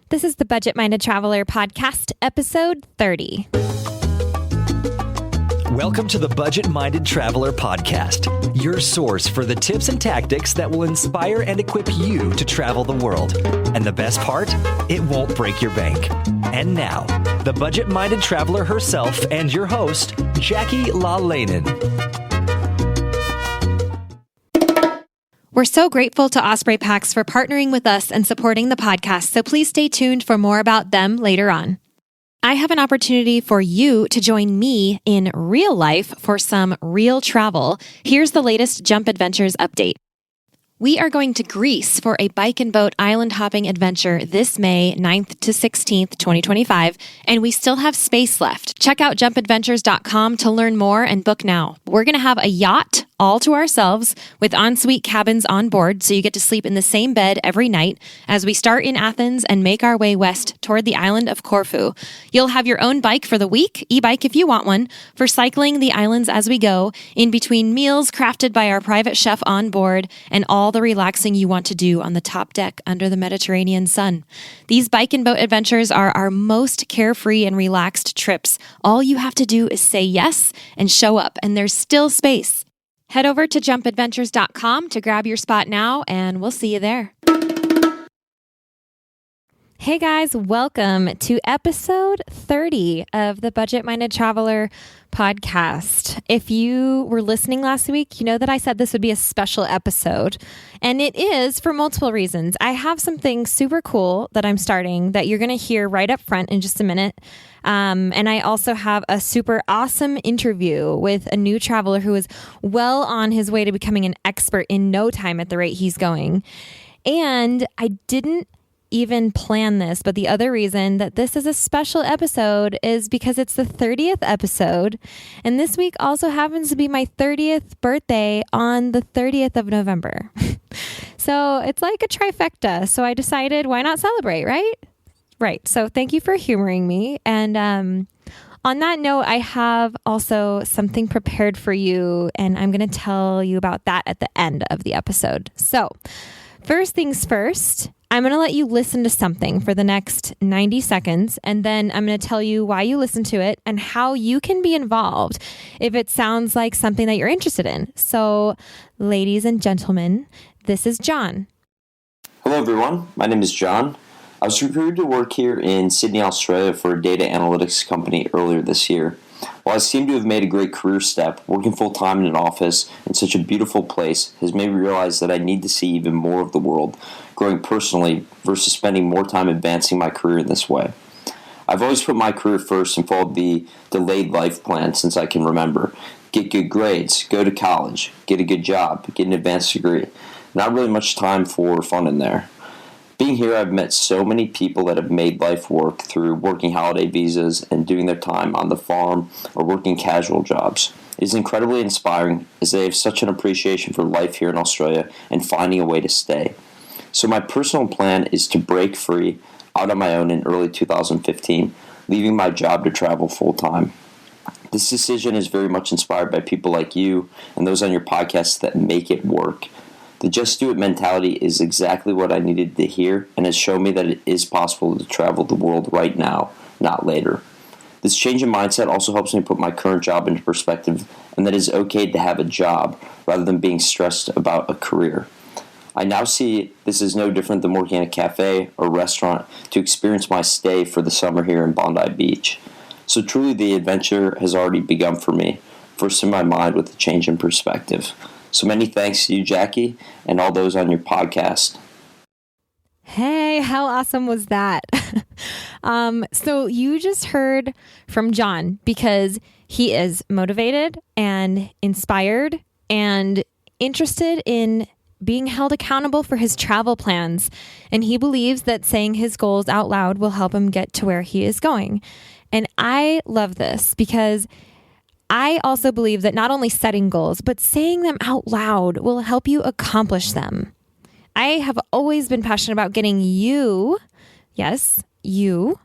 This is the Budget Minded Traveler Podcast, episode 30. Welcome to the Budget Minded Traveler Podcast, your source for the tips and tactics that will inspire and equip you to travel the world. And the best part, it won't break your bank. And now, the Budget Minded Traveler herself and your host, Jackie IRL. We're so grateful to Osprey Packs for partnering with us and supporting the podcast, so please stay tuned for more about them later on. I have an opportunity for you to join me in real life for some real travel. Here's the latest Jump Adventures update. We are going to Greece for a bike and boat island hopping adventure this May 9th to 16th, 2025, and we still have space left. Check out jumpadventures.com to learn more and book now. We're going to have a yacht all to ourselves with ensuite cabins on board, so you get to sleep in the same bed every night as we start in Athens and make our way west toward the island of Corfu. You'll have your own bike for the week, e-bike if you want one, for cycling the islands as we go, in between meals crafted by our private chef on board, and all the relaxing you want to do on the top deck under the Mediterranean sun. These bike and boat adventures are our most carefree and relaxed trips. All you have to do is say yes and show up, and there's still space. Head over to jumpadventures.com to grab your spot now, and we'll see you there. Hey guys, welcome to episode 30 of the Budget Minded Traveler podcast. If you were listening last week, you know that I said this would be a special episode, and it is for multiple reasons. I have something super cool that I'm starting that you're going to hear right up front in just a minute. And I also have a super awesome interview with a new traveler who is well on his way to becoming an expert in no time at the rate he's going. And I didn't even plan this, but the other reason that this is a special episode is because it's the 30th episode, and this week also happens to be my 30th birthday on the 30th of November. So it's like a trifecta, so I decided, why not celebrate, right? Right, so thank you for humoring me, and on that note, I have also something prepared for you, and I'm going to tell you about that at the end of the episode. So first things first, I'm going to let you listen to something for the next 90 seconds, and then I'm going to tell you why you listen to it and how you can be involved if it sounds like something that you're interested in. So, ladies and gentlemen, this is John. Hello, everyone. My name is John. I was recruited to work here in Sydney, Australia for a data analytics company earlier this year. While I seem to have made a great career step, working full-time in an office in such a beautiful place has made me realize that I need to see even more of the world, growing personally versus spending more time advancing my career in this way. I've always put my career first and followed the delayed life plan since I can remember. Get good grades, go to college, get a good job, get an advanced degree. Not really much time for fun in there. Being here, I've met so many people that have made life work through working holiday visas and doing their time on the farm or working casual jobs. It is incredibly inspiring as they have such an appreciation for life here in Australia and finding a way to stay. So my personal plan is to break free out on my own in early 2015, leaving my job to travel full-time. This decision is very much inspired by people like you and those on your podcast that make it work. The just do it mentality is exactly what I needed to hear and has shown me that it is possible to travel the world right now, not later. This change in mindset also helps me put my current job into perspective, and that it is okay to have a job rather than being stressed about a career. I now see this is no different than working at a cafe or restaurant to experience my stay for the summer here in Bondi Beach. So truly the adventure has already begun for me, first in my mind with a change in perspective. So many thanks to you, Jackie, and all those on your podcast. Hey, how awesome was that? So you just heard from John because he is motivated and inspired and interested in being held accountable for his travel plans. And he believes that saying his goals out loud will help him get to where he is going. And I love this because I also believe that not only setting goals, but saying them out loud will help you accomplish them. I have always been passionate about getting you, yes, you,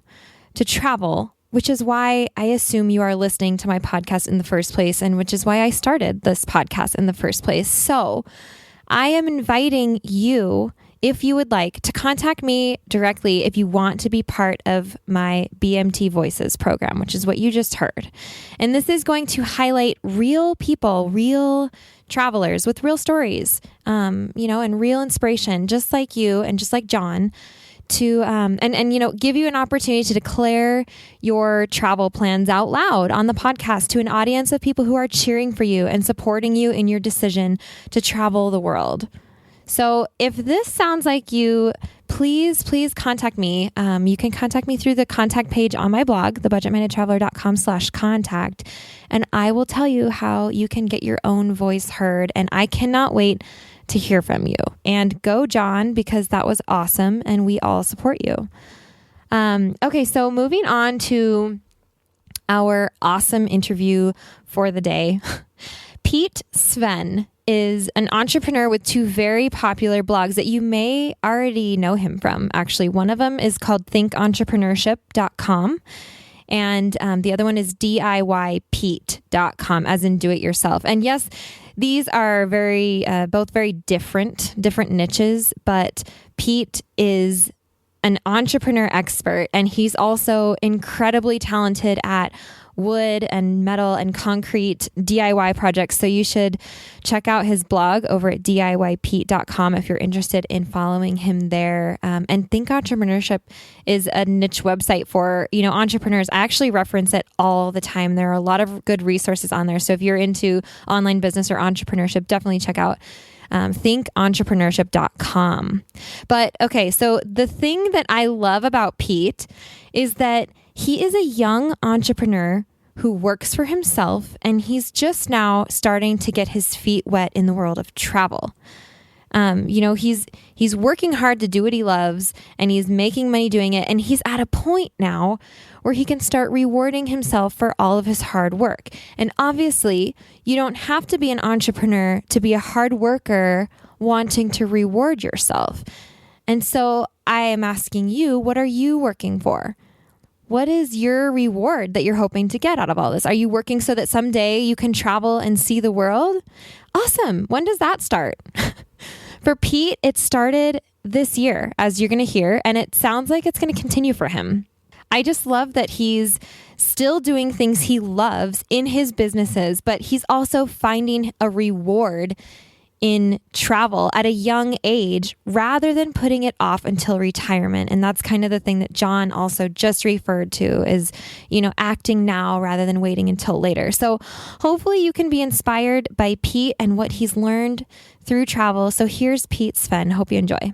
to travel, which is why I assume you are listening to my podcast in the first place, and which is why I started this podcast in the first place. So I am inviting you if you would like to contact me directly if you want to be part of my BMT Voices program, which is what you just heard. And this is going to highlight real people, real travelers with real stories, and real inspiration, just like you and just like John, to give you an opportunity to declare your travel plans out loud on the podcast to an audience of people who are cheering for you and supporting you in your decision to travel the world. So if this sounds like you, please contact me. You can contact me through the contact page on my blog, thebudgetmindedtraveler.com/contact, and I will tell you how you can get your own voice heard. And I cannot wait to hear from you. And go, John, because that was awesome, and we all support you. Okay, so moving on to our awesome interview for the day. Pete Sveen is an entrepreneur with two very popular blogs that you may already know him from. Actually, one of them is called thinkentrepreneurship.com. And the other one is DIYPete.com, as in do it yourself. And yes, these are both very different niches, but Pete is an entrepreneur expert, and he's also incredibly talented at wood and metal and concrete DIY projects. So you should check out his blog over at DIYPete.com if you're interested in following him there. And Think Entrepreneurship is a niche website for, entrepreneurs. I actually reference it all the time. There are a lot of good resources on there. So if you're into online business or entrepreneurship, definitely check out thinkentrepreneurship.com. But okay, so the thing that I love about Pete is that he is a young entrepreneur who works for himself, and he's just now starting to get his feet wet in the world of travel. He's working hard to do what he loves, and he's making money doing it. And he's at a point now where he can start rewarding himself for all of his hard work. And obviously, you don't have to be an entrepreneur to be a hard worker wanting to reward yourself. And so I am asking you, what are you working for? What is your reward that you're hoping to get out of all this? Are you working so that someday you can travel and see the world? Awesome. When does that start? For Pete, it started this year, as you're going to hear, and it sounds like it's going to continue for him. I just love that he's still doing things he loves in his businesses, but he's also finding a reward in travel at a young age rather than putting it off until retirement. And that's kind of the thing that John also just referred to is, acting now rather than waiting until later. So hopefully you can be inspired by Pete and what he's learned through travel. So here's Pete Sveen. Hope you enjoy.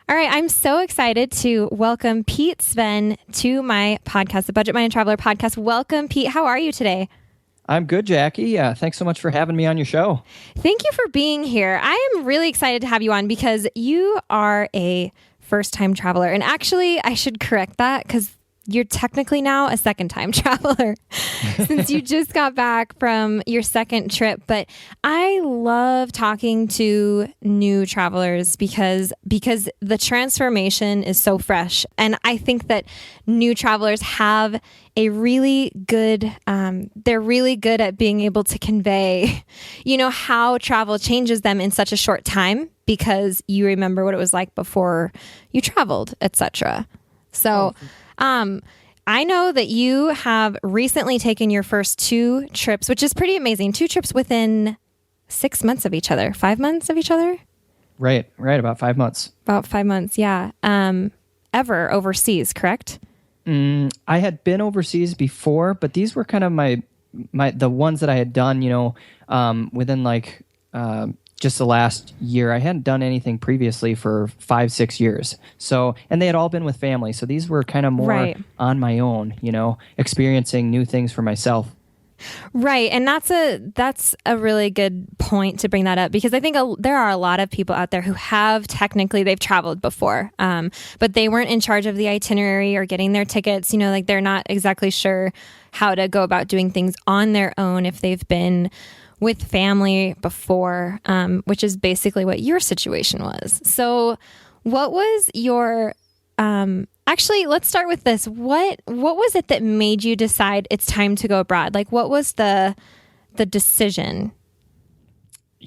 All right, I'm so excited to welcome Pete Sveen to my podcast, the Budget Minded Traveler podcast. Welcome, Pete. How are you today? I'm good, Jackie. Thanks so much for having me on your show. Thank you for being here. I am really excited to have you on because you are a first-time traveler. And actually, I should correct that because you're technically now a second-time traveler since you just got back from your second trip. But I love talking to new travelers because the transformation is so fresh. And I think that new travelers have a really good, they're really good at being able to convey, how travel changes them in such a short time because you remember what it was like before you traveled, etc. So, I know that you have recently taken your first 2 trips, which is pretty amazing. 2 trips within 6 months of each other, 5 months of each other? Right. About 5 months. About 5 months, yeah. Ever overseas, correct? I had been overseas before, but these were kind of the ones that I had done, within just the last year. I hadn't done anything previously for 5-6 years. So, and they had all been with family. So these were kind of more on my own, experiencing new things for myself. Right. And that's a really good point to bring that up because I think there are a lot of people out there who they've traveled before, but they weren't in charge of the itinerary or getting their tickets. They're not exactly sure how to go about doing things on their own if they've been with family before, which is basically what your situation was. So what was your, actually, let's start with this. What was it that made you decide it's time to go abroad? Like, what was the decision?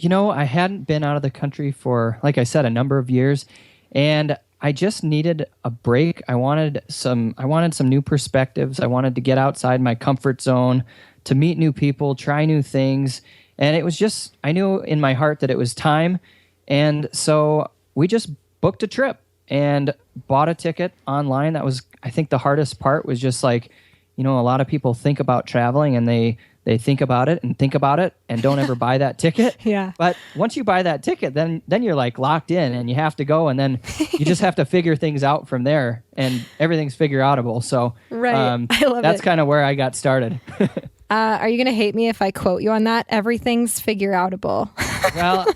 I hadn't been out of the country for, like I said, a number of years, and I just needed a break. I wanted some new perspectives. I wanted to get outside my comfort zone, to meet new people, try new things. And it was just, I knew in my heart that it was time. And so we just booked a trip and bought a ticket online. That was, I think the hardest part was just like, a lot of people think about traveling and they think about it and don't ever buy that ticket. Yeah. But once you buy that ticket, then you're like locked in and you have to go, and then you just have to figure things out from there, and everything's figure outable. So right. I love that's it. kind of where I got started. Are you going to hate me if I quote you on that? Everything's figure outable. Well,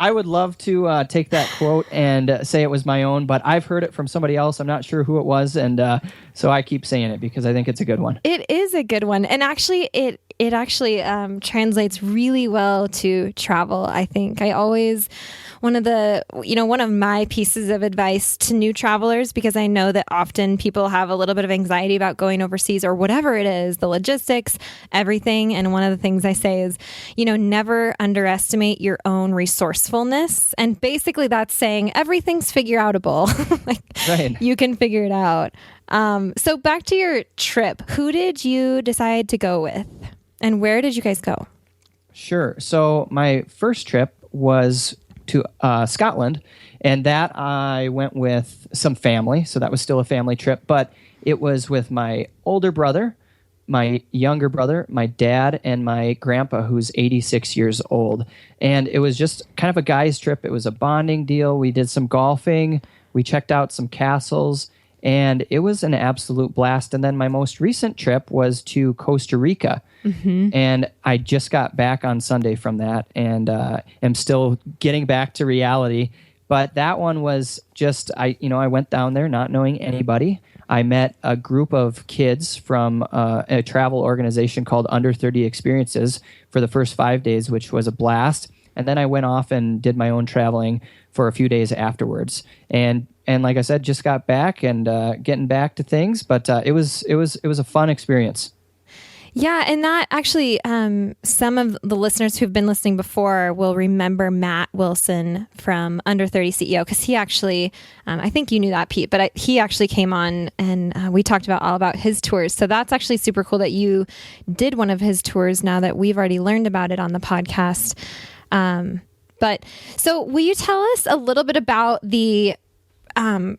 I would love to take that quote and say it was my own, but I've heard it from somebody else. I'm not sure who it was, and so I keep saying it because I think it's a good one. It is a good one, and actually, it actually translates really well to travel. I think one of my pieces of advice to new travelers, because I know that often people have a little bit of anxiety about going overseas or whatever it is, the logistics, everything. And one of the things I say is, never underestimate your own resourcefulness. And basically that's saying everything's figure outable. Right. You can figure it out. So back to your trip, who did you decide to go with and where did you guys go? Sure. So my first trip was to Scotland, and that I went with some family. So that was still a family trip, but it was with my older brother, my younger brother, my dad, and my grandpa, who's 86 years old. And it was just kind of a guy's trip. It was a bonding deal. We did some golfing. We checked out some castles, and it was an absolute blast. And then my most recent trip was to Costa Rica. Mm-hmm. And I just got back on Sunday from that, and am still getting back to reality. But that one was just, I went down there not knowing anybody. I met a group of kids from a travel organization called Under 30 Experiences for the first 5 days, which was a blast. And then I went off and did my own traveling for a few days afterwards. And like I said, just got back and getting back to things. But it was a fun experience. Yeah, and that actually, some of the listeners who've been listening before will remember Matt Wilson from Under 30 CEO, because he actually, I think you knew that, Pete, but he actually came on and we talked all about his tours. So that's actually super cool that you did one of his tours now that we've already learned about it on the podcast. But so will you tell us a little bit about the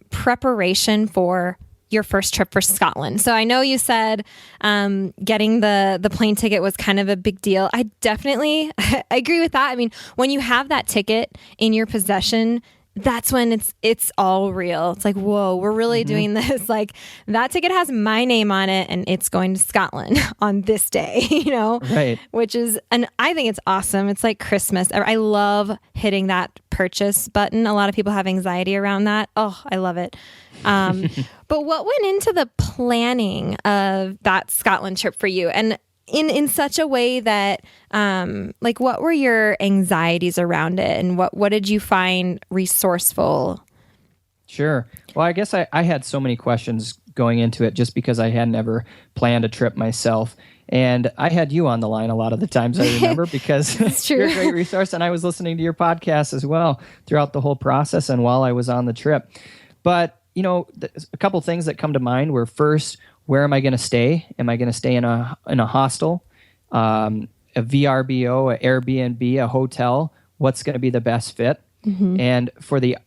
preparation for your first trip for Scotland? So I know you said getting the plane ticket was kind of a big deal. I definitely I agree with that. I mean, when you have that ticket in your possession, that's when it's all real. It's like, whoa, we're really doing this. Like, that ticket has my name on it and it's going to Scotland on this day, Right. Which is, and I think it's awesome. It's like Christmas. I love hitting that purchase button. A lot of people have anxiety around that. Oh, I love it. But what went into the planning of that Scotland trip for you? And in such a way that, what were your anxieties around it, and what did you find resourceful? Sure. Well, I guess I had so many questions going into it just because I hadn't ever planned a trip myself. And I had you on the line a lot of the times, I remember, because you're a great resource. And I was listening to your podcast as well throughout the whole process and while I was on the trip. But, a couple things that come to mind were, first, where am I going to stay? Am I going to stay in a hostel, a VRBO, a Airbnb, a hotel? What's going to be the best fit? Mm-hmm. And for the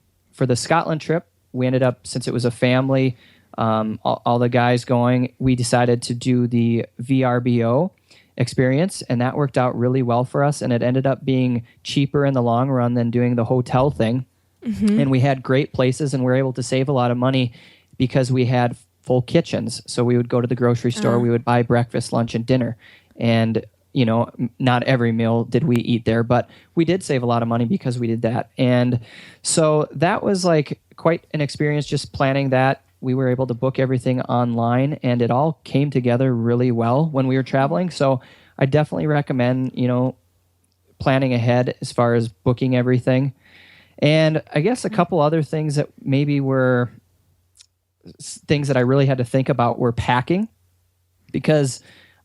Scotland trip, we ended up, since it was a family, all the guys going, we decided to do the VRBO experience, and that worked out really well for us. And it ended up being cheaper in the long run than doing the hotel thing. Mm-hmm. And we had great places, and we were able to save a lot of money because we had full kitchens. So we would go to the grocery store, we would buy breakfast, lunch, and dinner. And, not every meal did we eat there, but we did save a lot of money because we did that. And so that was like quite an experience just planning that. We were able to book everything online, and it all came together really well when we were traveling. So I definitely recommend, planning ahead as far as booking everything. And I guess a couple other things that maybe were things that I really had to think about were packing, because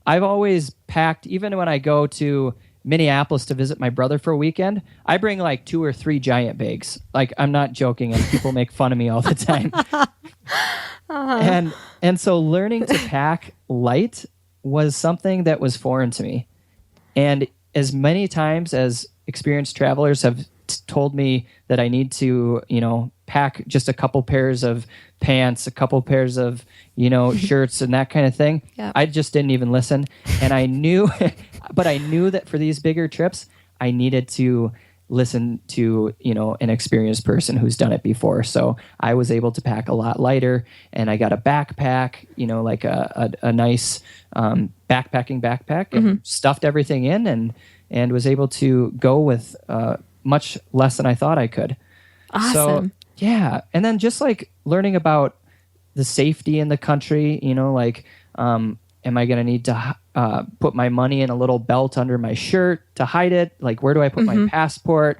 I've always packed, even when I go to Minneapolis to visit my brother for a weekend, I bring like 2 or 3 giant bags. Like, I'm not joking, and people make fun of me all the time. And so learning to pack light was something that was foreign to me. And as many times as experienced travelers have told me that I need to, pack just a couple pairs of pants, a couple pairs of, shirts and that kind of thing, yep. I just didn't even listen. And I knew, but I knew that for these bigger trips, I needed to listen to, an experienced person who's done it before. So I was able to pack a lot lighter, and I got a backpack, like a nice backpacking backpack, and stuffed everything in and was able to go with much less than I thought I could. Awesome. So, yeah. And then just like learning about the safety in the country, am I going to need to put my money in a little belt under my shirt to hide it? Like, where do I put my passport?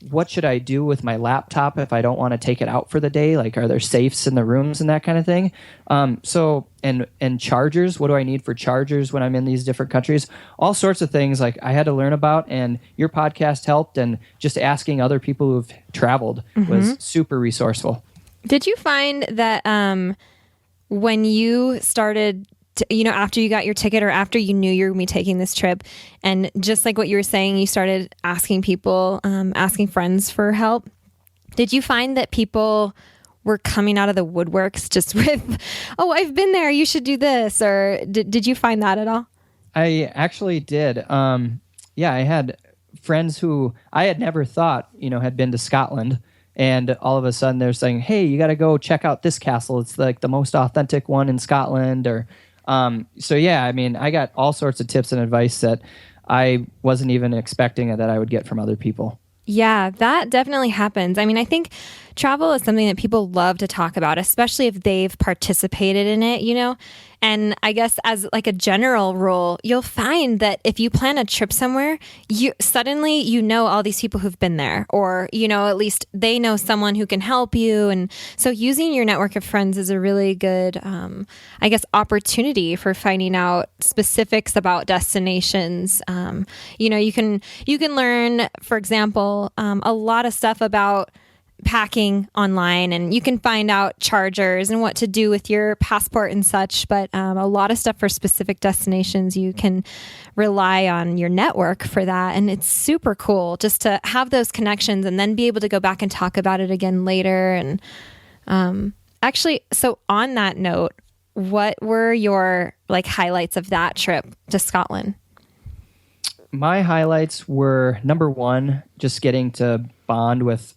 What should I do with my laptop if I don't want to take it out for the day? Like, are there safes in the rooms and that kind of thing? And chargers, what do I need for chargers when I'm in these different countries? All sorts of things like I had to learn about, and your podcast helped, and just asking other people who've traveled was super resourceful. Did you find that when you started after you got your ticket, or after you knew you were going to be taking this trip, and just like what you were saying, you started asking people, asking friends for help. Did you find that people were coming out of the woodworks just with, oh, I've been there, you should do this? Or did you find that at all? I actually did. I had friends who I had never thought, had been to Scotland. And all of a sudden they're saying, hey, you got to go check out this castle. It's like the most authentic one in Scotland. Or I got all sorts of tips and advice that I wasn't even expecting that I would get from other people. Yeah, that definitely happens. I mean, I think travel is something that people love to talk about, especially if they've participated in it, And I guess as like a general rule, you'll find that if you plan a trip somewhere, you suddenly all these people who've been there, or at least they know someone who can help you. And so using your network of friends is a really good, opportunity for finding out specifics about destinations. You can learn, for example, a lot of stuff about packing online, and you can find out chargers and what to do with your passport and such, but a lot of stuff for specific destinations, you can rely on your network for that. And it's super cool just to have those connections and then be able to go back and talk about it again later. And so on that note, what were your highlights of that trip to Scotland? My highlights were, number one, just getting to bond with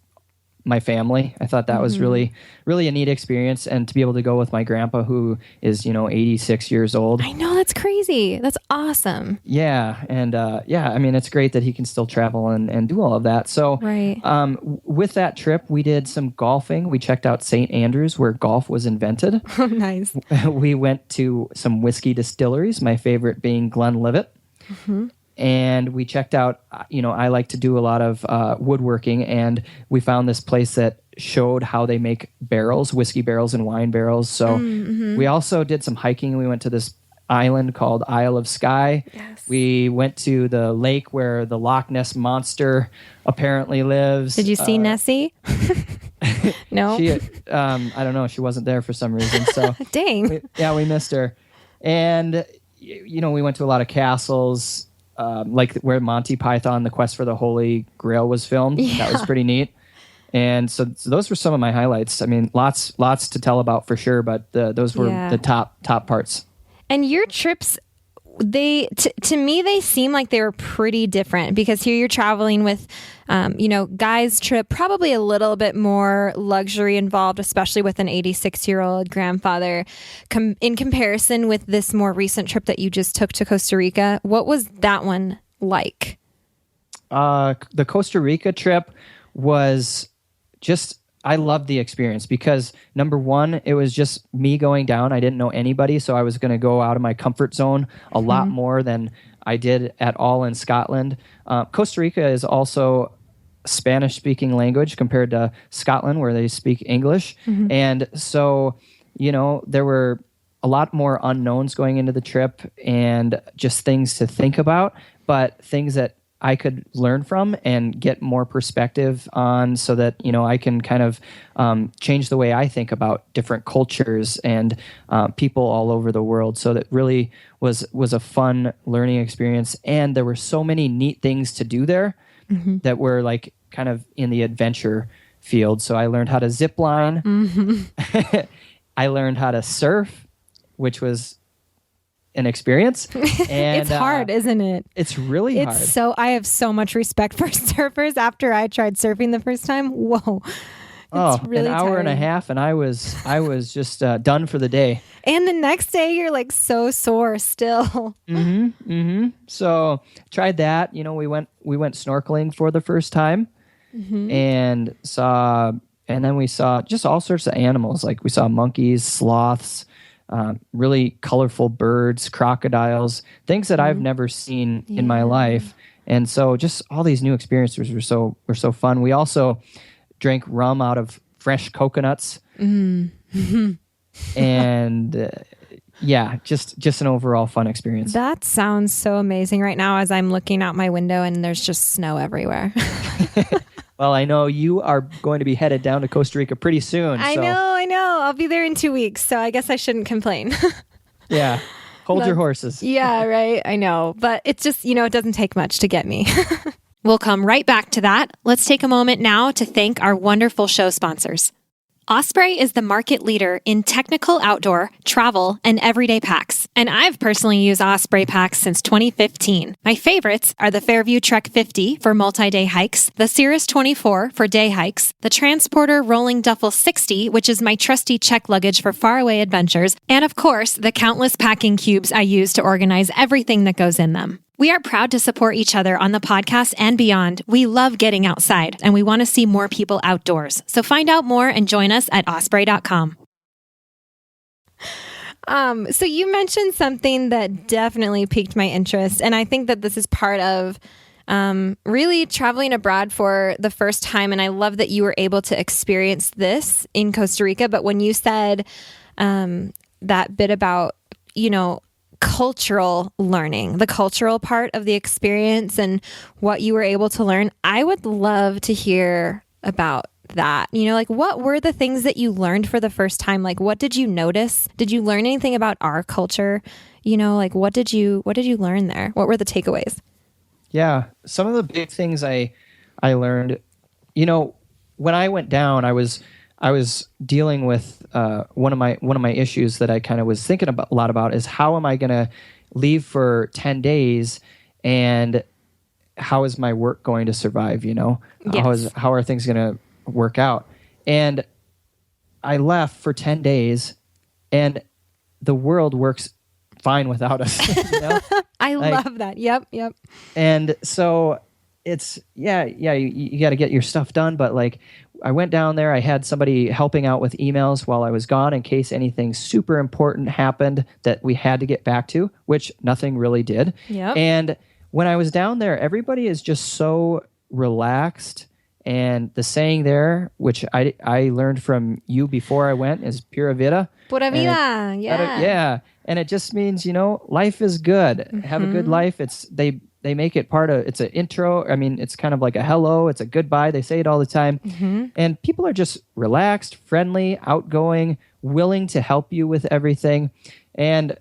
my family. I thought that was really, really a neat experience, and to be able to go with my grandpa, who is 86 years old. I know, that's crazy. That's awesome. Yeah, and it's great that he can still travel and do all of that. So, right. With that trip, we did some golfing. We checked out St. Andrews, where golf was invented. Oh, nice. We went to some whiskey distilleries. My favorite being Glenlivet. And we checked out, I like to do a lot of woodworking, and we found this place that showed how they make barrels, whiskey barrels and wine barrels. So we also did some hiking. We went to this island called Isle of Skye. Yes. We went to the lake where the Loch Ness Monster apparently lives. Did you see Nessie? No? She, I don't know. She wasn't there for some reason. So Dang. We missed her. And, we went to a lot of castles. Like where Monty Python, The Quest for the Holy Grail was filmed. Yeah. That was pretty neat. And so those were some of my highlights. I mean, lots to tell about for sure, but those were the top parts. And your trips, to me, they seem like they were pretty different, because here you're traveling with, guys trip, probably a little bit more luxury involved, especially with an 86-year-old grandfather. In comparison with this more recent trip that you just took to Costa Rica, what was that one like? The Costa Rica trip was just, I loved the experience because, number one, it was just me going down. I didn't know anybody, so I was going to go out of my comfort zone a lot more than I did at all in Scotland. Costa Rica is also Spanish-speaking language compared to Scotland, where they speak English. And so, there were a lot more unknowns going into the trip and just things to think about. but things that I could learn from and get more perspective on, so that, I can kind of change the way I think about different cultures and people all over the world. So that really was a fun learning experience. And there were so many neat things to do there that were like kind of in the adventure field. So I learned how to zip line. I learned how to surf, which was an experience. And it's hard, isn't it? It's really hard. I have so much respect for surfers after I tried surfing the first time. Whoa. It's really an hour tiring. and a half, and I was just done for the day. And the next day you're like so sore still. So tried that. We went snorkeling for the first time, and then we saw just all sorts of animals. Like we saw monkeys, sloths, really colorful birds, crocodiles, things that I've never seen in my life. And so just all these new experiences were so fun. We also drank rum out of fresh coconuts. And just an overall fun experience. That sounds so amazing right now as I'm looking out my window and there's just snow everywhere. Well, I know you are going to be headed down to Costa Rica pretty soon. I know. I'll be there in 2 weeks, so I guess I shouldn't complain. Yeah. Hold your horses. Yeah, right. I know. But it's just, it doesn't take much to get me. We'll come right back to that. Let's take a moment now to thank our wonderful show sponsors. Osprey is the market leader in technical outdoor, travel, and everyday packs. And I've personally used Osprey packs since 2015. My favorites are the Fairview Trek 50 for multi-day hikes, the Cirrus 24 for day hikes, the Transporter Rolling Duffel 60, which is my trusty check luggage for faraway adventures, and of course, the countless packing cubes I use to organize everything that goes in them. We are proud to support each other on the podcast and beyond. We love getting outside, and we want to see more people outdoors. So find out more and join us at osprey.com. So you mentioned something that definitely piqued my interest, and I think that this is part of really traveling abroad for the first time, and I love that you were able to experience this in Costa Rica. But when you said that bit about, cultural learning, the cultural part of the experience and what you were able to learn, I would love to hear about that. What were the things that you learned for the first time? Like, what did you notice? Did you learn anything about our culture? What did you learn there? What were the takeaways? Yeah. Some of the big things I learned, when I went down, I was dealing with one of my issues that I kind of was thinking a lot about is how am I going to leave for 10 days and how is my work going to survive? Yes. How are things going to work out? And I left for 10 days and the world works fine without us. I love that. Yep. And so it's, you got to get your stuff done. But I went down there, I had somebody helping out with emails while I was gone in case anything super important happened that we had to get back to, which nothing really did. Yep. And when I was down there, everybody is just so relaxed. And the saying there, which I learned from you before I went, is Pura Vida. Pura vida, yeah. And it just means, life is good. Have a good life. They make it it's an intro. I mean, it's kind of like a hello. It's a goodbye. They say it all the time. And people are just relaxed, friendly, outgoing, willing to help you with everything. And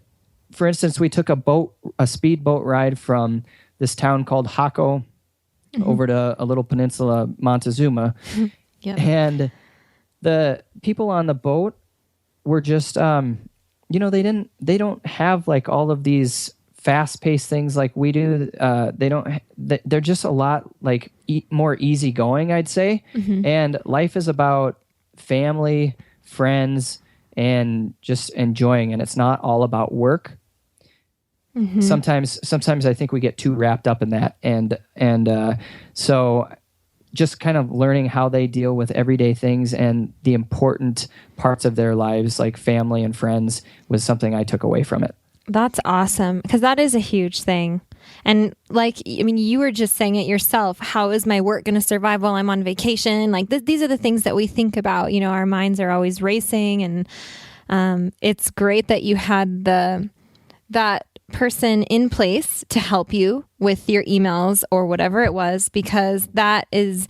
for instance, we took a speedboat ride from this town called Jaco over to a little peninsula, Montezuma. Yep. And the people on the boat were just, they don't have all of these fast-paced things like we do. They're just a lot more easygoing, I'd say. And life is about family, friends, and just enjoying. And it's not all about work. Sometimes I think we get too wrapped up in that. And so just kind of learning how they deal with everyday things and the important parts of their lives, like family and friends, was something I took away from it. That's awesome, because that is a huge thing. And you were just saying it yourself. How is my work going to survive while I'm on vacation? These are the things that we think about. Our minds are always racing, and it's great that you had that person in place to help you with your emails or whatever it was, because that is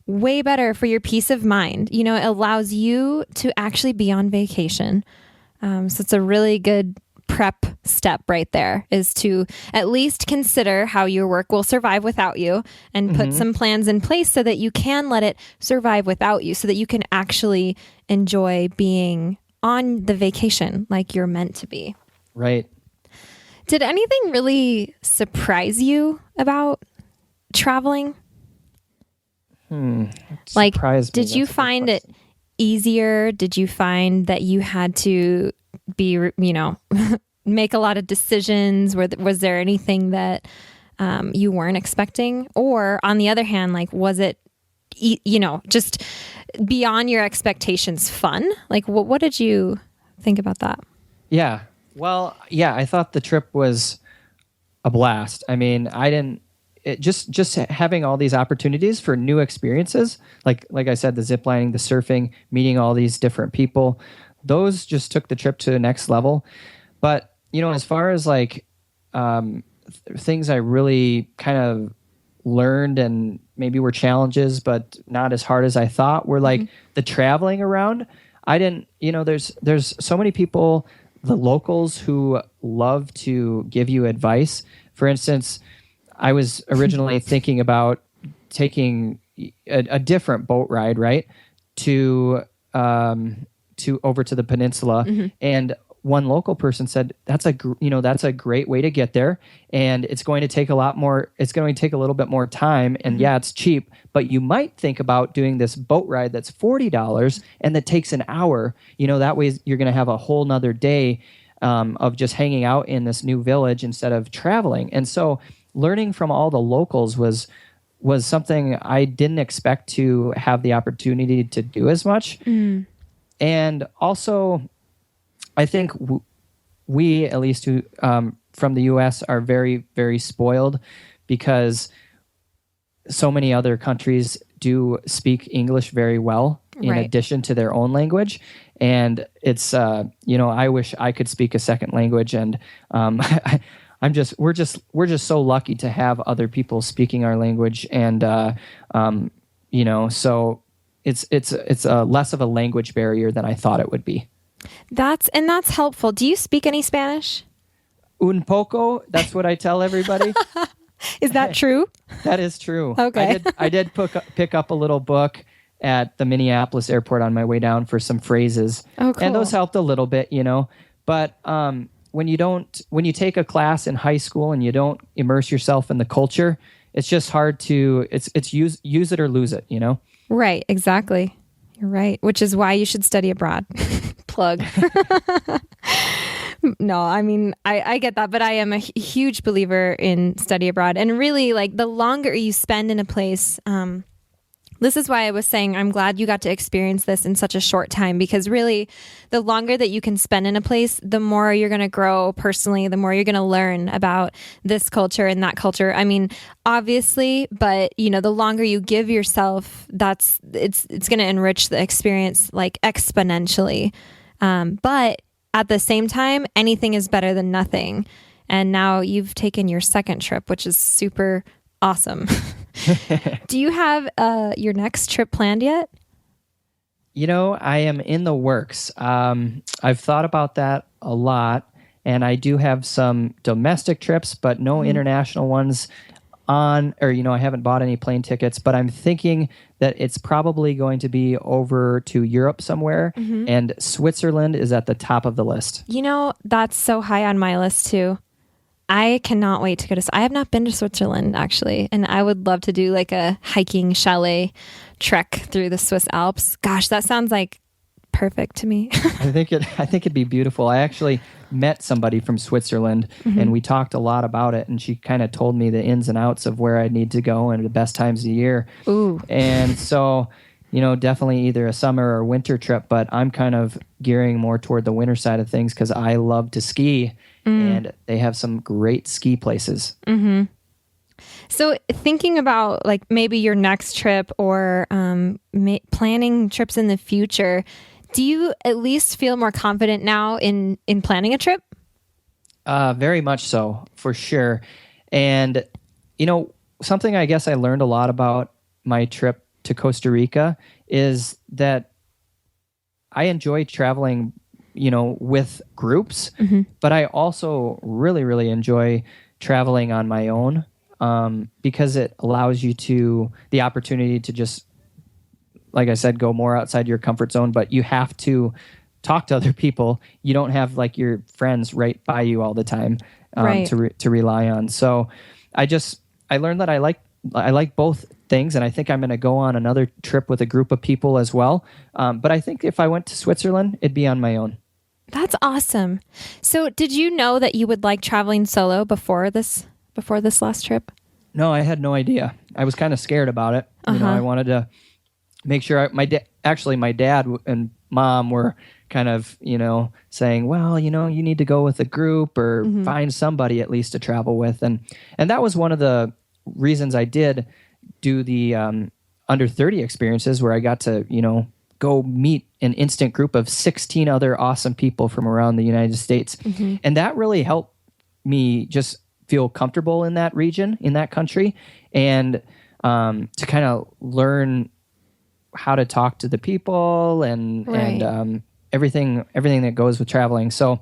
way better for your peace of mind. You know, it allows you to actually be on vacation. So it's a really good prep step right there, is to at least consider how your work will survive without you and put some plans in place so that you can let it survive without you, so that you can actually enjoy being on the vacation like you're meant to be. Right. Did anything really surprise you about traveling? Like, did you find it easier? Did you find that you had to be, you know, make a lot of decisions? Was there anything that you weren't expecting? Or on the other hand, like, was it, you know, just beyond your expectations fun? Like, what did you think about that? Yeah. Well, yeah, I thought the trip was a blast. I mean, just having all these opportunities for new experiences, like I said, the zip lining, the surfing, meeting all these different people, those just took the trip to the next level. But, you know, as far as like things I really kind of learned and maybe were challenges, but not as hard as I thought, were like the traveling around. I didn't, you know, there's so many people, the locals, who love to give you advice. For instance, I was originally thinking about taking a different boat ride, right, to over to the peninsula, and one local person said that's a great way to get there, and it's going to take a lot more. It's going to take a little bit more time, and yeah, it's cheap, but you might think about doing this boat ride that's $40 and that takes an hour. You know, that way you're going to have a whole nother day of just hanging out in this new village instead of traveling. And so learning from all the locals was something I didn't expect to have the opportunity to do as much. And also, I think we, at least who, from the U.S., are very, very spoiled because so many other countries do speak English very well in addition to their own language. And it's, you know, I wish I could speak a second language. And we're just so lucky to have other people speaking our language. And, you know, so it's less of a language barrier than I thought it would be. That's helpful. Do you speak any Spanish? Un poco. That's what I tell everybody. Is that true? That is true. Okay. I did pick up a little book at the Minneapolis airport on my way down for some phrases. Oh, cool. And those helped a little bit, you know. But when you take a class in high school and you don't immerse yourself in the culture, it's just hard to use it or lose it, you know. Right, exactly. You're right, which is why you should study abroad. Plug. No, I mean, I get that, but I am a huge believer in study abroad. And really, like, the longer you spend in a place, this is why I was saying I'm glad you got to experience this in such a short time, because really, the longer that you can spend in a place, the more you're going to grow personally, the more you're going to learn about this culture and that culture. I mean, obviously, but, you know, the longer you give yourself, it's going to enrich the experience like exponentially. But at the same time, anything is better than nothing. And now you've taken your second trip, which is super awesome. Do you have your next trip planned yet? You know, I am in the works. I've thought about that a lot, and I do have some domestic trips, but no international ones I haven't bought any plane tickets, but I'm thinking that it's probably going to be over to Europe somewhere, and Switzerland is at the top of the list. You know, that's so high on my list too. I cannot wait to go to. I have not been to Switzerland actually, and I would love to do like a hiking chalet trek through the Swiss Alps. Gosh, that sounds like perfect to me. I think it'd be beautiful. I actually met somebody from Switzerland, and we talked a lot about it, and she kind of told me the ins and outs of where I need to go and the best times of the year. Ooh. And so, you know, definitely either a summer or winter trip, but I'm kind of gearing more toward the winter side of things because I love to ski, and they have some great ski places. So thinking about like maybe your next trip or planning trips in the future, do you at least feel more confident now in planning a trip? Very much so, for sure. And, something I guess I learned a lot about my trip to Costa Rica is that I enjoy traveling, with groups, but I also really, really enjoy traveling on my own because it allows you the opportunity to just, like I said, go more outside your comfort zone, but you have to talk to other people. You don't have like your friends right by you all the time to rely on. So I learned that I like both things, and I think I'm going to go on another trip with a group of people as well. But I think if I went to Switzerland, it'd be on my own. That's awesome. So did you know that you would like traveling solo before this last trip? No, I had no idea. I was kind of scared about it. I wanted to make sure my dad and mom were kind of, saying, well, you need to go with a group or find somebody at least to travel with. And that was one of the reasons I did do the under 30 experiences, where I got to, go meet an instant group of 16 other awesome people from around the United States. And that really helped me just feel comfortable in that region, in that country, and to kind of learn how to talk to the people and everything that goes with traveling. So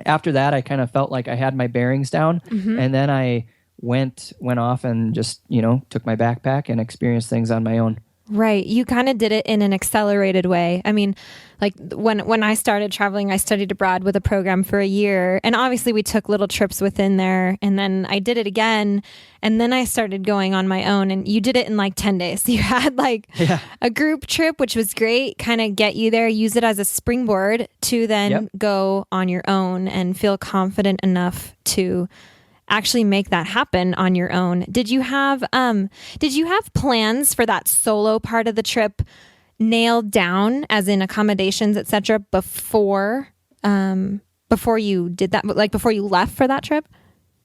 after that, I kind of felt like I had my bearings down, and then I went off and just, took my backpack and experienced things on my own. Right. You kind of did it in an accelerated way. I mean, like when I started traveling, I studied abroad with a program for a year, and obviously we took little trips within there, and then I did it again, and then I started going on my own, and you did it in like 10 days. You had a group trip, which was great, kind of get you there, use it as a springboard to then go on your own and feel confident enough to actually make that happen on your own. Did you have plans for that solo part of the trip nailed down, as in accommodations, etc., before you did that, like before you left for that trip?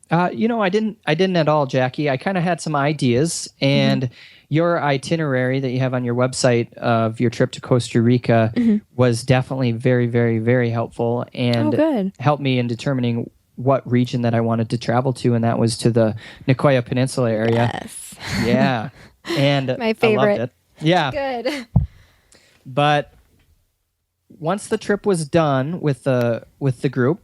I didn't at all, Jackie. I kind of had some ideas, and your itinerary that you have on your website of your trip to Costa Rica was definitely very, very, very helpful, and helped me in determining what region that I wanted to travel to, and that was to the Nicoya Peninsula area. Yes. Yeah. And my favorite. I loved it. Yeah. Good. But once the trip was done with the group,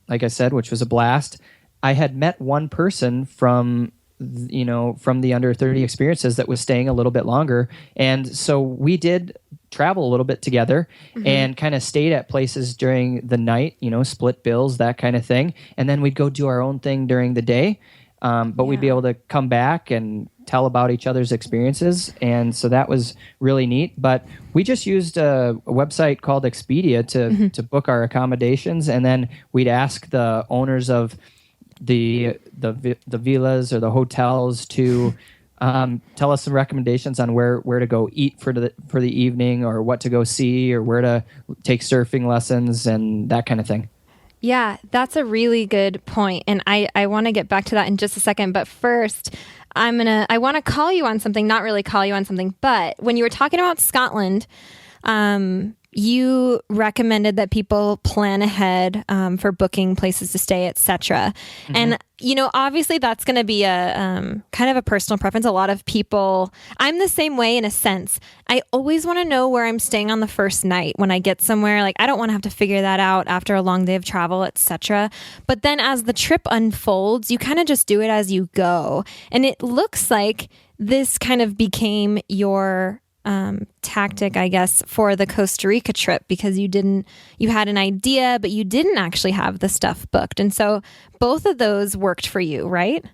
like I said, which was a blast, I had met one person from the under 30 experiences that was staying a little bit longer. And so we did travel a little bit together and kind of stayed at places during the night, split bills, that kind of thing. And then we'd go do our own thing during the day. But we'd be able to come back and tell about each other's experiences. And so that was really neat. But we just used a website called Expedia to book our accommodations. And then we'd ask the owners of the villas or the hotels to tell us some recommendations on where to go eat for the evening, or what to go see, or where to take surfing lessons and that kind of thing. Yeah, that's a really good point. And I want to get back to that in just a second. But first, I want to call you on something, not really call you on something, but when you were talking about Scotland, you recommended that people plan ahead for booking places to stay, etc. And obviously that's going to be a kind of a personal preference. A lot of people, I'm the same way in a sense. I always want to know where I'm staying on the first night when I get somewhere. Like, I don't want to have to figure that out after a long day of travel, etc. But then as the trip unfolds, you kind of just do it as you go. And it looks like this kind of became your tactic, I guess, for the Costa Rica trip, because you had an idea, but you didn't actually have the stuff booked. And so both of those worked for you, right?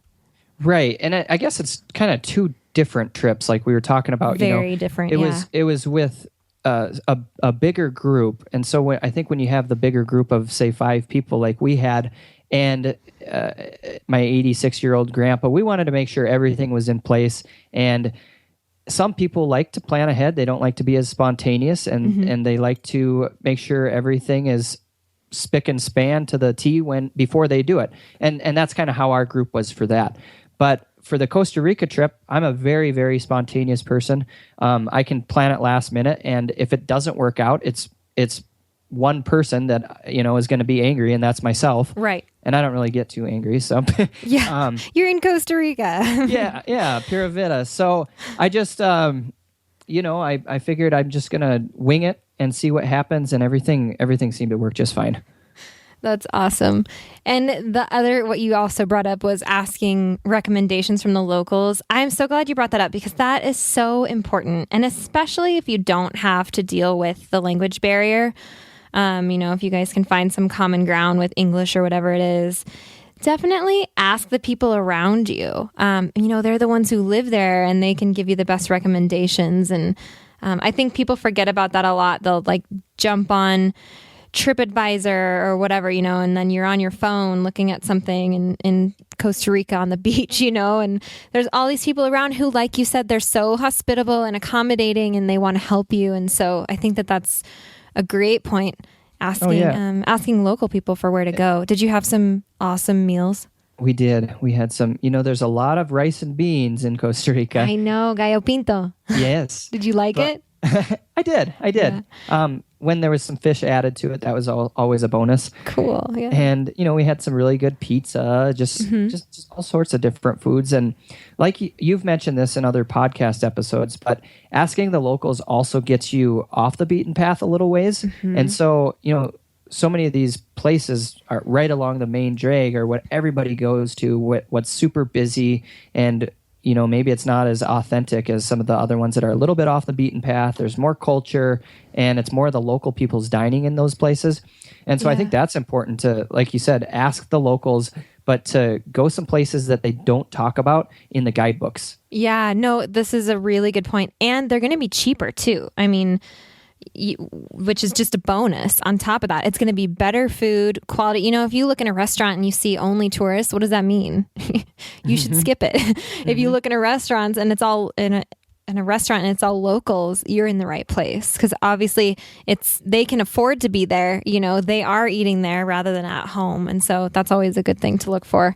Right. And I guess it's kind of two different trips, like we were talking about. Very different. It was with a bigger group. And so I think when you have the bigger group of, say, 5 people like we had, and my 86-year-old grandpa, we wanted to make sure everything was in place. And some people like to plan ahead. They don't like to be as spontaneous, and they like to make sure everything is spick and span to the T before they do it. And that's kind of how our group was for that. But for the Costa Rica trip, I'm a very, very spontaneous person. I can plan it last minute, and if it doesn't work out, it's one person that is going to be angry, and that's myself. Right. and I don't really get too angry. So Yeah, you're in Costa Rica. yeah, Pura Vida. So I just, I figured I'm just gonna wing it and see what happens, and everything seemed to work just fine. That's awesome. And what you also brought up was asking recommendations from the locals. I'm so glad you brought that up because that is so important. And especially if you don't have to deal with the language barrier, if you guys can find some common ground with English or whatever it is, definitely ask the people around you. They're the ones who live there and they can give you the best recommendations. And I think people forget about that a lot. They'll like jump on TripAdvisor or whatever, and then you're on your phone looking at something in Costa Rica on the beach, and there's all these people around who, like you said, they're so hospitable and accommodating and they want to help you. And so I think that that's a great point, asking local people for where to go. Did you have some awesome meals? We did. We had some, there's a lot of rice and beans in Costa Rica. I know, gallo pinto. Yes. Did you like it? I did. Yeah. When there was some fish added to it, that was always a bonus. Cool. Yeah. And we had some really good pizza, just all sorts of different foods. And like you've mentioned this in other podcast episodes, but asking the locals also gets you off the beaten path a little ways. Mm-hmm. And so so many of these places are right along the main drag, or what everybody goes to, what's super busy, and maybe it's not as authentic as some of the other ones that are a little bit off the beaten path. There's more culture, and it's more the local people's dining in those places. And so I think that's important to, like you said, ask the locals, but to go some places that they don't talk about in the guidebooks. Yeah, no, this is a really good point. And they're going to be cheaper too. I mean, which is just a bonus on top of that. It's going to be better food quality. If you look in a restaurant and you see only tourists, what does that mean? You should skip it. If you look in a restaurant and it's all in a restaurant and it's all locals, you're in the right place, because obviously they can afford to be there. They are eating there rather than at home, and so that's always a good thing to look for.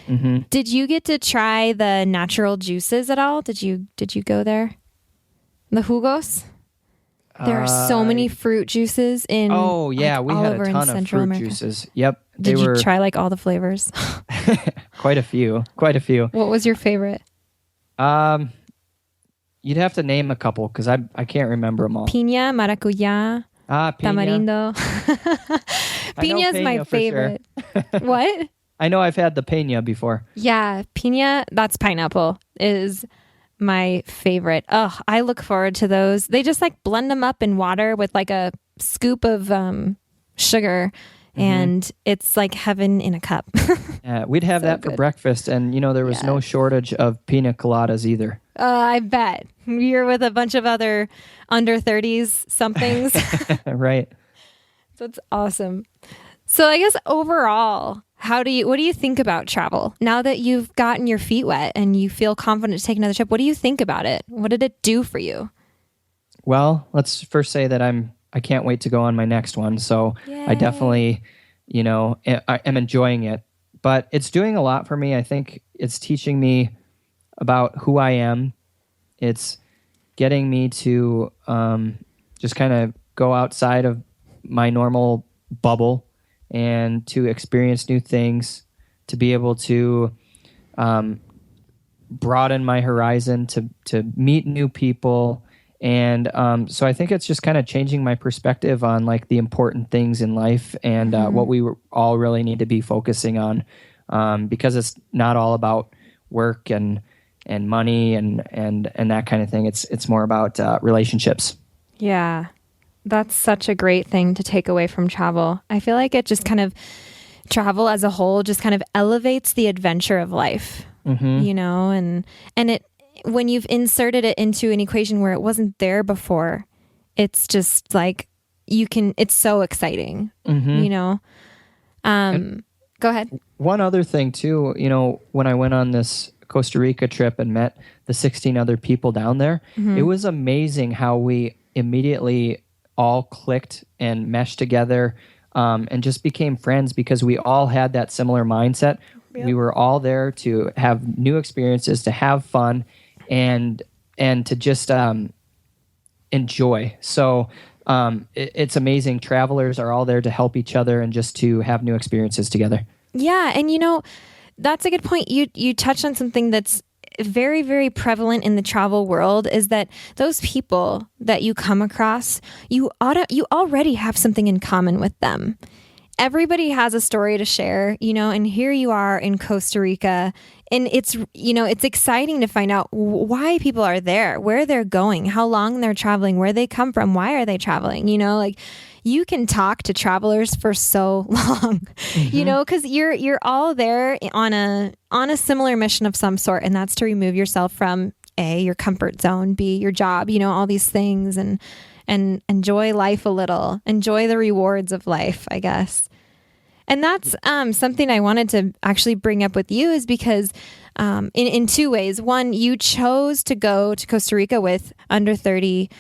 Mm-hmm. Did you get to try the natural juices at all? Did you go there? The jugos? There are so many fruit juices in. Oh yeah, we had a ton of fruit America. Juices. Yep. Did you try like all the flavors? Quite a few. What was your favorite? You'd have to name a couple because I can't remember them all. Piña, maracuyá, piña. tamarindo. Piña is my favorite. Sure. What? I know I've had the piña before. Yeah, piña, that's pineapple, is my favorite. Oh, I look forward to those. They just like blend them up in water with like a scoop of sugar, and it's like heaven in a cup. Yeah, we'd have that for breakfast, and there was no shortage of pina coladas either. I bet. You're with a bunch of other under 30s somethings. Right. That's awesome. So I guess overall, what do you think about travel? Now that you've gotten your feet wet and you feel confident to take another trip, what do you think about it? What did it do for you? Well, let's first say that I can't wait to go on my next one. So Yay. I definitely, I am enjoying it, but it's doing a lot for me. I think it's teaching me about who I am. It's getting me to just kind of go outside of my normal bubble and to experience new things, to be able to broaden my horizon, to meet new people. And so I think it's just kind of changing my perspective on like the important things in life and what we all really need to be focusing on, because it's not all about work and money and that kind of thing. It's more about relationships. Yeah. That's such a great thing to take away from travel. I feel like it just kind of, travel as a whole just kind of elevates the adventure of life, and it, when you've inserted it into an equation where it wasn't there before, it's just like, it's so exciting, Go ahead. One other thing too, when I went on this Costa Rica trip and met the 16 other people down there, it was amazing how we immediately all clicked and meshed together and just became friends because we all had that similar mindset. Yep. We were all there to have new experiences, to have fun, and to just enjoy. So it's amazing. Travelers are all there to help each other and just to have new experiences together. Yeah. And that's a good point. You touched on something that's very, very prevalent in the travel world, is that those people that you come across, you already have something in common with them. Everybody has a story to share, and here you are in Costa Rica, and it's exciting to find out why people are there, where they're going, how long they're traveling, where they come from, why are they traveling, like you can talk to travelers for so long, because you're all there on a similar mission of some sort, and that's to remove yourself from A, your comfort zone, B, your job, all these things, and enjoy life a little, enjoy the rewards of life, I guess. And that's something I wanted to actually bring up with you, is because in two ways. One, you chose to go to Costa Rica with under 30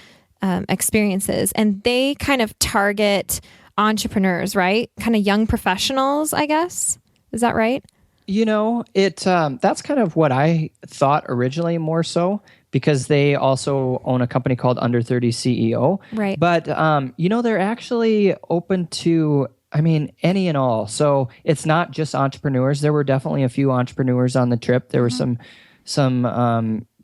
experiences, and they kind of target entrepreneurs, right? Kind of young professionals, I guess. Is that right? That's kind of what I thought originally, more so, because they also own a company called Under 30 CEO. Right. But, they're actually open to, any and all. So it's not just entrepreneurs. There were definitely a few entrepreneurs on the trip. There were some,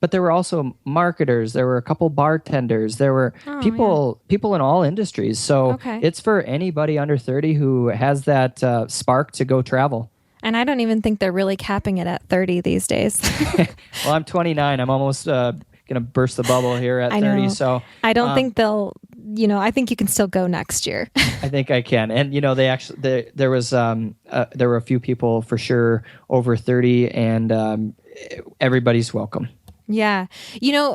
but there were also marketers. There were a couple bartenders. There were people in all industries. So It's for anybody under 30 who has that spark to go travel. And I don't even think they're really capping it at 30 these days. Well, I'm 29. I'm almost going to burst the bubble here at 30. So I don't think they'll, I think you can still go next year. I think I can. And, there were a few people for sure over 30, and everybody's welcome. Yeah.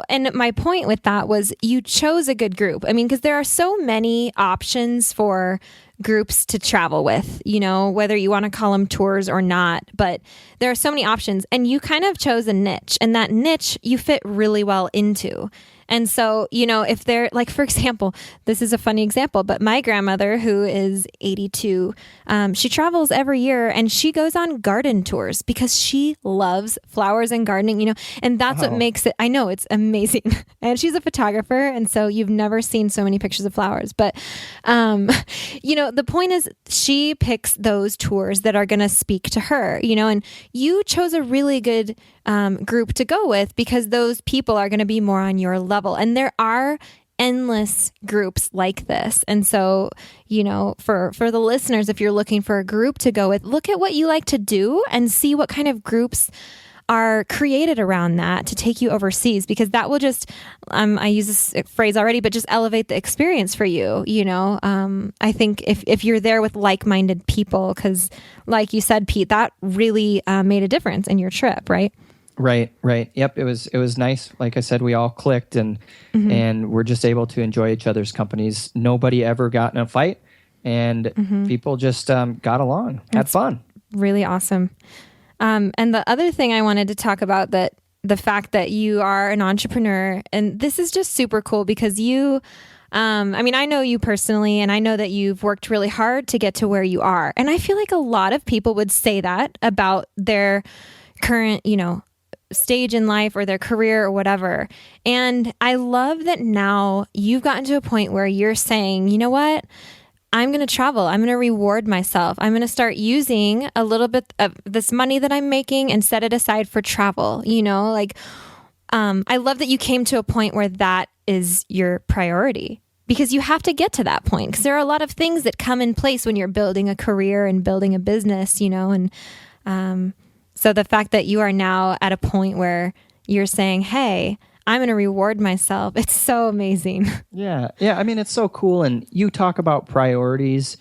And my point with that was you chose a good group. Because there are so many options for groups to travel with, whether you want to call them tours or not, but there are so many options, and you kind of chose a niche, and that niche you fit really well into. And so, if they're like, for example, this is a funny example, but my grandmother, who is 82, she travels every year, and she goes on garden tours because she loves flowers and gardening, and that's what makes it, I know, it's amazing. And she's a photographer. And so you've never seen so many pictures of flowers, but, the point is she picks those tours that are going to speak to her, and you chose a really good group to go with because those people are going to be more on your level. And there are endless groups like this. And so, for the listeners, if you're looking for a group to go with, look at what you like to do and see what kind of groups are created around that to take you overseas, because that will just, I use this phrase already, but just elevate the experience for you. I think if you're there with like-minded people, because like you said, Pete, that really made a difference in your trip, right? Right. Yep. It was nice. Like I said, we all clicked, and we're just able to enjoy each other's companies. Nobody ever got in a fight, and people just got along, had fun. Really awesome. And the other thing I wanted to talk about, that the fact that you are an entrepreneur, and this is just super cool because you, I know you personally, and I know that you've worked really hard to get to where you are. And I feel like a lot of people would say that about their current, stage in life or their career or whatever. And I love that now you've gotten to a point where you're saying, you know what? I'm going to travel. I'm going to reward myself. I'm going to start using a little bit of this money that I'm making and set it aside for travel. I love that you came to a point where that is your priority, because you have to get to that point, because there are a lot of things that come in place when you're building a career and building a business, so the fact that you are now at a point where you're saying, hey, I'm going to reward myself. It's so amazing. Yeah. It's so cool. And you talk about priorities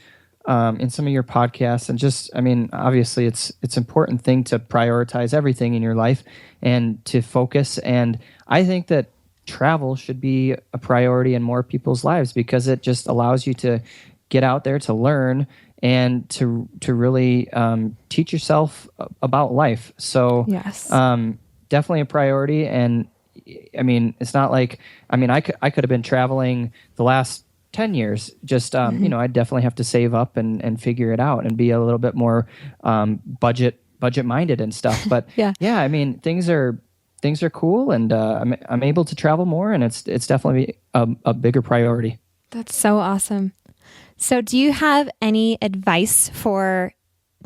in some of your podcasts, and just, obviously it's important thing to prioritize everything in your life and to focus. And I think that travel should be a priority in more people's lives, because it just allows you to get out there, to learn, and to really teach yourself about life. So yes, definitely a priority. And it's not like, I could have been traveling the last 10 years. Just, I definitely have to save up and figure it out and be a little bit more budget minded and stuff. But yeah, things are cool, and I'm able to travel more, and it's definitely a bigger priority. That's so awesome. So do you have any advice for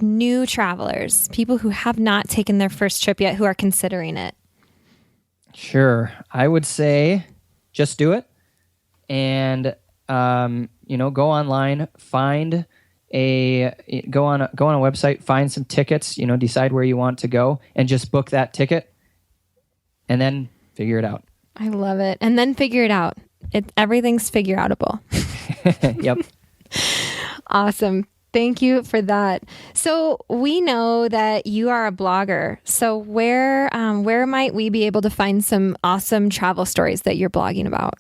new travelers, people who have not taken their first trip yet, who are considering it? Sure. I would say just do it. And, go online, go on a website, find some tickets, decide where you want to go and just book that ticket and then figure it out. I love it. And then figure it out. Everything's figure outable. Yep. Awesome. Thank you for that. So we know that you are a blogger. So where might we be able to find some awesome travel stories that you're blogging about?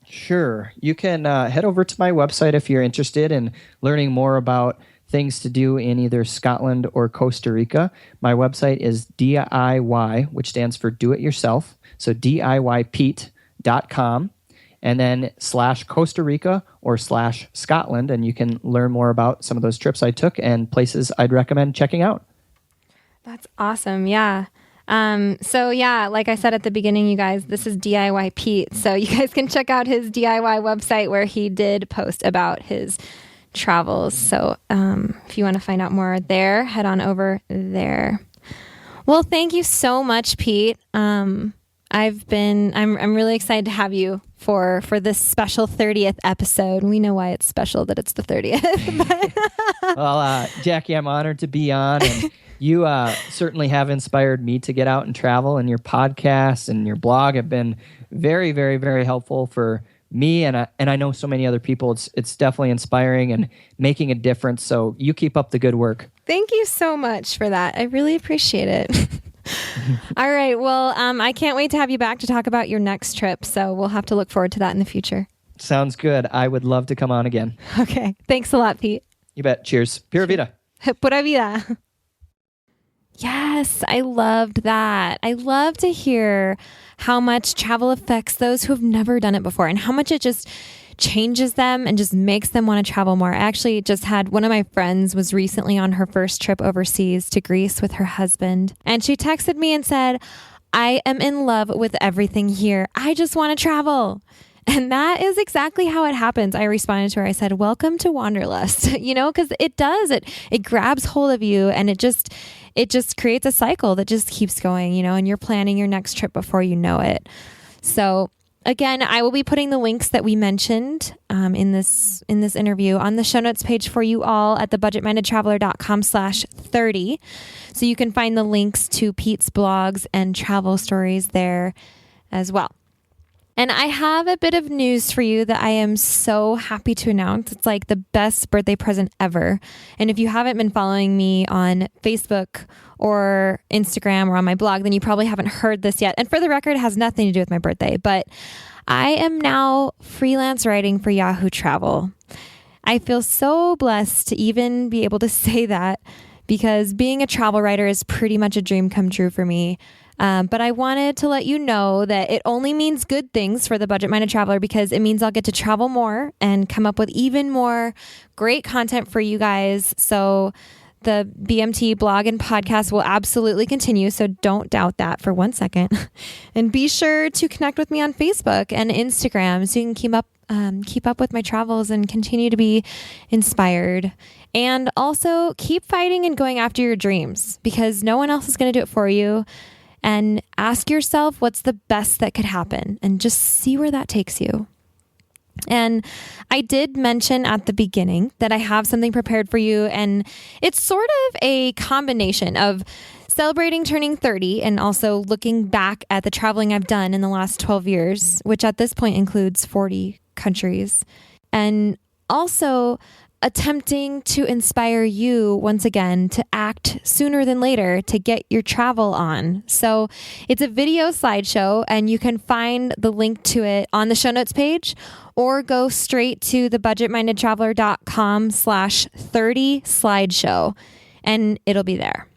Sure. You can head over to my website if you're interested in learning more about things to do in either Scotland or Costa Rica. My website is DIY, which stands for do it yourself. So DIYPete.com. And then /Costa Rica or /Scotland, and you can learn more about some of those trips I took and places I'd recommend checking out. That's awesome. Yeah. Like I said at the beginning, you guys, this is DIY Pete. So you guys can check out his DIY website where he did post about his travels. So if you want to find out more there, head on over there. Well, thank you so much, Pete. I'm really excited to have you for this special 30th episode. We know why it's special that it's the 30th. Well, Jackie, I'm honored to be on, and you certainly have inspired me to get out and travel, and your podcast and your blog have been very, very, very helpful for me, and I know so many other people. It's definitely inspiring and making a difference, so you keep up the good work. Thank you so much for that. I really appreciate it. All right. Well, I can't wait to have you back to talk about your next trip. So we'll have to look forward to that in the future. Sounds good. I would love to come on again. Okay. Thanks a lot, Pete. You bet. Cheers. Pura vida. Pura vida. Yes, I loved that. I love to hear how much travel affects those who have never done it before and how much it just changes them and just makes them want to travel more. I actually just had one of my friends was recently on her first trip overseas to Greece with her husband. And she texted me and said, I am in love with everything here. I just want to travel. And that is exactly how it happens. I responded to her. I said, welcome to Wanderlust, because it does. It grabs hold of you and it just creates a cycle that just keeps going, and you're planning your next trip before you know it. So again, I will be putting the links that we mentioned in this interview on the show notes page for you all at thebudgetmindedtraveler.com/30. So you can find the links to Pete's blogs and travel stories there as well. And I have a bit of news for you that I am so happy to announce. It's like the best birthday present ever. And if you haven't been following me on Facebook or Instagram or on my blog, then you probably haven't heard this yet. And for the record, it has nothing to do with my birthday, but I am now freelance writing for Yahoo Travel. I feel so blessed to even be able to say that because being a travel writer is pretty much a dream come true for me. But I wanted to let you know that it only means good things for the budget-minded traveler because it means I'll get to travel more and come up with even more great content for you guys. So the BMT blog and podcast will absolutely continue. So don't doubt that for 1 second. And be sure to connect with me on Facebook and Instagram so you can keep up with my travels and continue to be inspired. And also keep fighting and going after your dreams because no one else is going to do it for you. And ask yourself what's the best that could happen and just see where that takes you. And I did mention at the beginning that I have something prepared for you. And it's sort of a combination of celebrating turning 30 and also looking back at the traveling I've done in the last 12 years, which at this point includes 40 countries. And also attempting to inspire you once again to act sooner than later to get your travel on. So it's a video slideshow and you can find the link to it on the show notes page or go straight to thebudgetmindedtraveler.com/30 slideshow and it'll be there.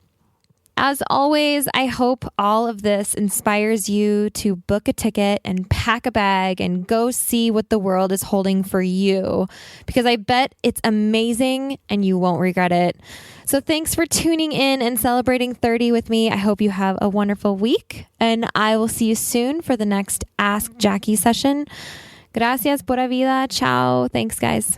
As always, I hope all of this inspires you to book a ticket and pack a bag and go see what the world is holding for you, because I bet it's amazing and you won't regret it. So thanks for tuning in and celebrating 30 with me. I hope you have a wonderful week, and I will see you soon for the next Ask Jackie session. Gracias, pura vida. Ciao. Thanks, guys.